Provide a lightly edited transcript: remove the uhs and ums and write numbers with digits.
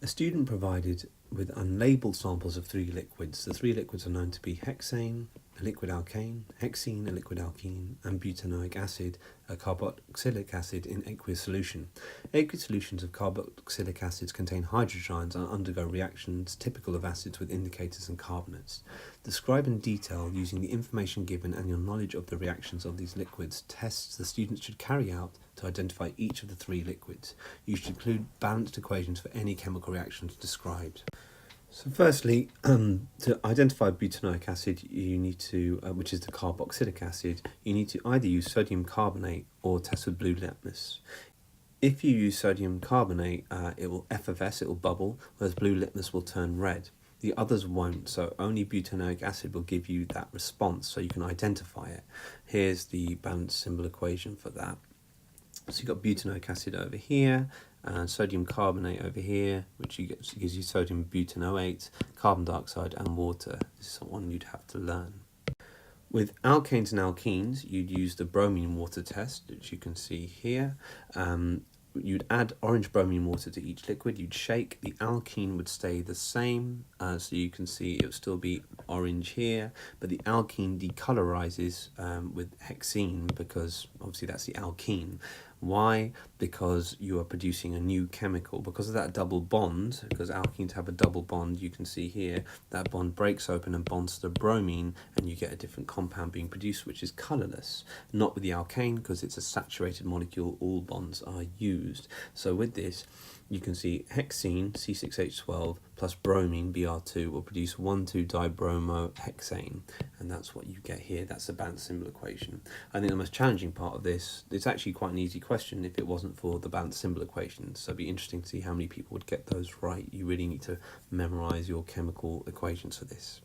student provided with unlabeled samples of three liquids. The three liquids are known to be hexane, a liquid alkane, hexene, a liquid alkene, and butanoic acid, a carboxylic acid in aqueous solution. Aqueous solutions of carboxylic acids contain hydrogens and undergo reactions typical of acids with indicators and carbonates. Describe in detail, using the information given and your knowledge of the reactions of these liquids, tests the students should carry out to identify each of the three liquids. You should include balanced equations for any chemical reactions described. So firstly, to identify butanoic acid, you need to, which is the carboxylic acid, you need to either use sodium carbonate or test with blue litmus. If you use sodium carbonate, it will effervesce, it will bubble, whereas blue litmus will turn red. The others won't, so only butanoic acid will give you that response, so you can identify it. Here's the balanced symbol equation for that. So you've got butanoic acid over here, and sodium carbonate over here, which gives you sodium butanoate, carbon dioxide, and water. This is one you'd have to learn. With alkanes and alkenes, you'd use the bromine water test, which you can see here. You'd add orange bromine water to each liquid, you'd shake, the alkene would stay the same, so you can see it would still be orange here, but the alkene decolorizes with hexene, because obviously that's the alkene. Why? Because you are producing a new chemical. Because of that double bond, because alkenes have a double bond, you can see here, that bond breaks open and bonds to the bromine, and you get a different compound being produced, which is colourless. Not with the alkane, because it's a saturated molecule, all bonds are used. So with this, you can see hexene, C6H12, plus bromine, Br2, will produce 1,2-dibromohexane. And that's what you get here. That's the balanced symbol equation. I think the most challenging part of this, it's actually quite an easy question if it wasn't for the balanced symbol equation. So it'd be interesting to see how many people would get those right. You really need to memorize your chemical equations for this.